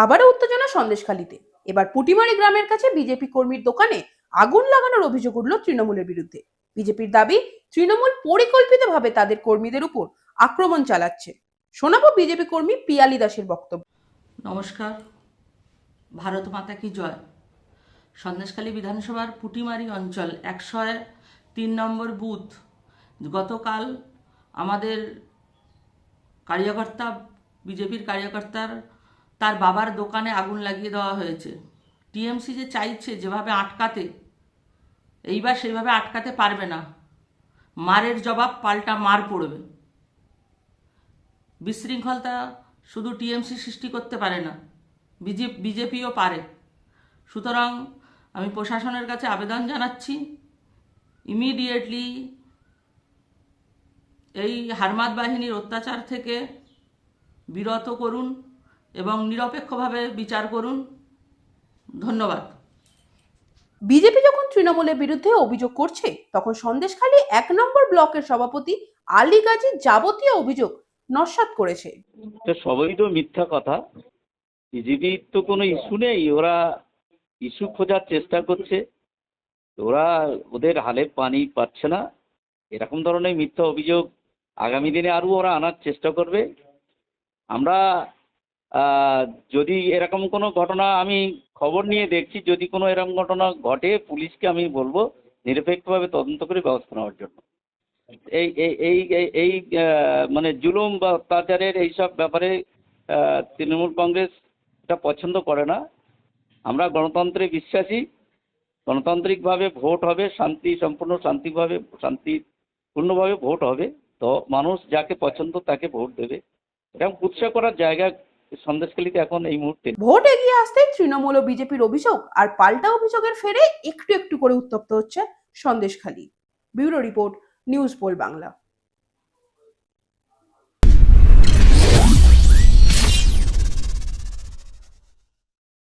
আবারও উত্তেজনা সন্দেশখালীতে। এবার পুটিমারি গ্রামের কাছে বিজেপি কর্মীর দোকানে আগুন লাগানোর অভিযোগ উঠল তৃণমূলের বিরুদ্ধে। বিজেপির দাবি, তৃণমূল পরিকল্পিতভাবে তাদের কর্মীদের উপর আক্রমণ চালাচ্ছে। শোনাবো বিজেপি কর্মী পিয়ালি দাসের বক্তব্য। নমস্কার, ভারত মাতা কি জয়। সন্দেশখালী বিধানসভার পুটিমারি অঞ্চল 103 নম্বর বুথ। গতকাল আমাদের বিজেপির কার্যকর্তার তার বাবার দোকানে আগুন লাগিয়ে দেওয়া হয়েছে। টিএমসি যে চাইছে যেভাবে আটকাতে, এইবার সেইভাবে আটকাতে পারবে না। মারের জবাব পাল্টা মার পড়বে। বিশৃঙ্খলতা শুধু টিএমসি সৃষ্টি করতে পারে না, বিজেপিও পারে। সুতরাং আমি প্রশাসনের কাছে আবেদন জানাচ্ছি, ইমিডিয়েটলি এই হারমাদ বাহিনীর অত্যাচার থেকে বিরত করুন এবং নিরপেক্ষভাবে বিচার করুন। ধন্যবাদ। বিজেপি যখন তৃণমূলের বিরুদ্ধে অভিযোগ করছে, তখন সন্দেশখালী 1 নম্বর ব্লকের সভাপতি আলী গাজী যাবতীয় অভিযোগ নস্যাৎ করেছে। সবই তো মিথ্যা কথা। বিজেপির তো কোনো ইস্যু নেই, ওরা ইস্যু খোঁজার চেষ্টা করছে। ওরা ওদের হালে পানি পাচ্ছে না, এরকম ধরনের মিথ্যা অভিযোগ আগামী দিনে আরও ওরা আনার চেষ্টা করবে। আমরা যদি এরকম কোনো ঘটনা, আমি খবর নিয়ে দেখছি, যদি কোনো এরকম ঘটনা ঘটে পুলিশকে আমি বলবো নিরপেক্ষভাবে তদন্ত করে ব্যবস্থা নেওয়ার জন্য। এই এই এই এই এই মানে জুলুম বা অত্যাচারের এইসব ব্যাপারে তৃণমূল কংগ্রেস এটা পছন্দ করে না। আমরা গণতন্ত্রে বিশ্বাসী, গণতান্ত্রিকভাবে ভোট হবে, শান্তিপূর্ণভাবে ভোট হবে। তো মানুষ যাকে পছন্দ তাকে ভোট দেবে, এরকম কুৎসা করার জায়গা সন্দেশখালীতে এখন এই মুহূর্তে। ভোট এগিয়ে আসতে তৃণমূল ও বিজেপির অভিযোগ আর পাল্টা অভিযোগের ফেরে একটু একটু করে উত্তপ্ত হচ্ছে Sandeshkhali. Bureau report, news pole Bangla.